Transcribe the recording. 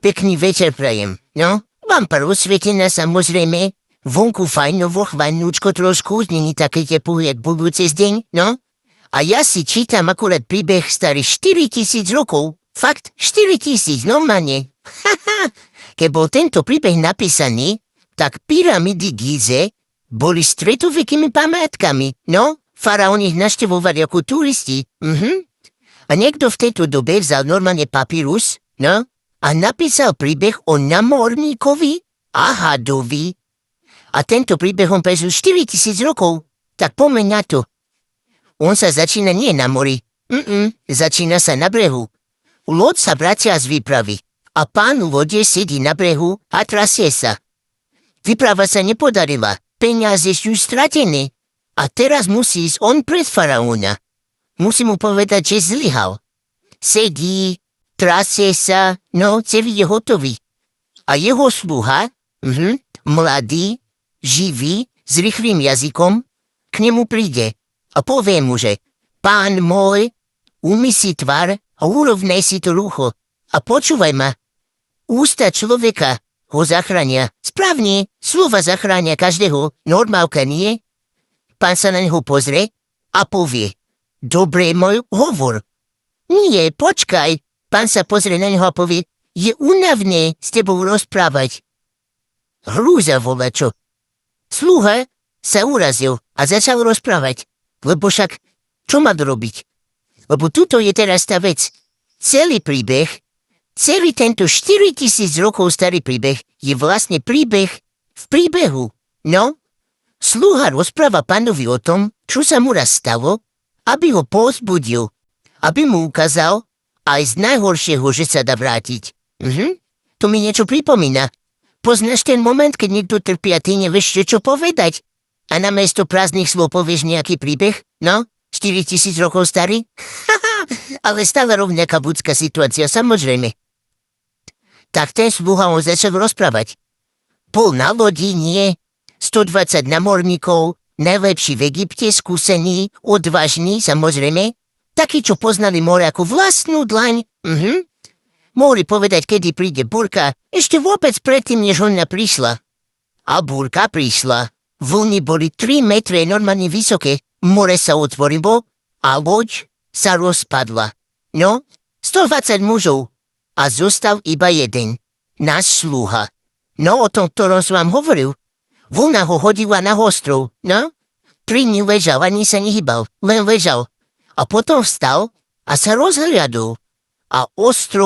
Pekný večer prajem. No, vám pár osvietená samozrejme. Vonku fajnovo, chvannúčko trošku, není také teplé, jak budúci deň, no. A ja si čítam akurát príbeh starý 4000 rokov. Fakt, 4000, normálne. Haha. Keď bol tento príbeh napísaný, tak pyramidy Gíze boli stredovekými pamätkami, no. Faraón ich navštevovali ako turisti. A niekto v tejto dobe vzal normálne papírus, no, a napísal príbeh o námorníkovi a hadovi. A tento príbeh on prežil 4000 rokov. Tak pomeň na to. On sa začína nie na mori. Začína sa na brehu. Loď sa vracia z výpravy. A pán v lode sedí na brehu a trasie sa. Výprava sa nepodarila. Peniaze sú stratené. A teraz musí ísť on pred faraóna. Musí mu povedať, že zlyhal. Sedí, trasie sa, no, celý je hotový. A jeho sluha, mladý, živý, s rýchlým jazykom, k nemu príde a povie mu, že pán môj, umyj si tvar a urovnej si to rucho. A počúvaj ma, ústa človeka ho zachránia. Správne, slova zachránia každého, normálka nie? Pán sa na neho pozrie a povie, dobre môj hovor. Nie, počkaj. Pán sa pozrie na neho a povie, je únavné s tebou rozprávať. Hrúza volačo. Sluha sa urazil a začal rozprávať, lebo však čo má robiť? Lebo tuto je teraz tá vec. Celý príbeh, celý tento 4000 rokov starý príbeh je vlastne príbeh v príbehu. No, sluha rozpráva pánovi o tom, čo sa mu raz stalo, aby ho povzbudil, aby mu ukázal aj z najhoršieho, že sa dá vrátiť. To mi niečo pripomína. Poznáš ten moment, keď niekto trpí a ty nevieš, čo povedať? A namiesto prázdnych slov povieš nejaký príbeh? No, 4000 rokov starý? Ale stále rovnaká ľudská situácia, samozrejme. Tak ten sluha on začal rozprávať. Bol na lodi, nie? 120 námorníkov, najlepší v Egypte, skúsený, odvážny, samozrejme. Takí, čo poznali more ako vlastnú dlaň. Mohli povedať, kedy príde búrka, ešte vôbec predtým, než ona prišla. A búrka prišla. Vlny boli 3 metre normálne vysoké, more sa otvorilo a loď sa rozpadla. No, 120 mužov a zostal iba jeden, náš sluha. No, o tom, ktorom som vám hovoril. Vlna ho hodila na ostrov, no? Pri ní ležal, ani sa nehybal, len ležal. A potom vstal a sa rozhliadol. A ostrov